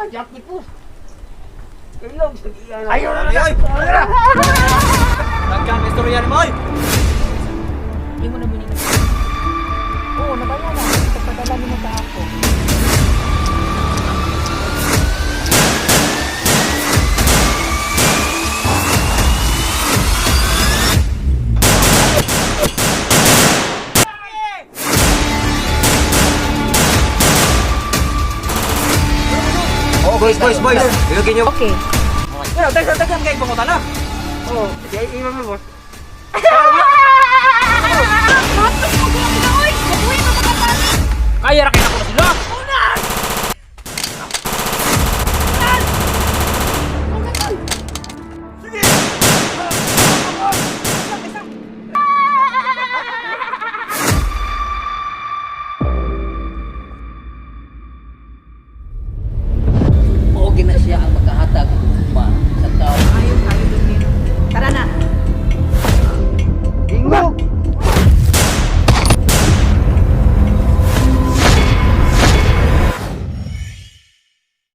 Jacket po. Kayo, sabihan na. Ayaw na lang! Nagkang istorya ni Moy! Hindi mo na munin. Oo, nabaya na. Pagpadala mo sa ako. Oh, boys! Ilugin niyo. Okay. Pero, tagan kayo pumunta na. Oo, kaya iwan mo, boss. Kaya ra kayo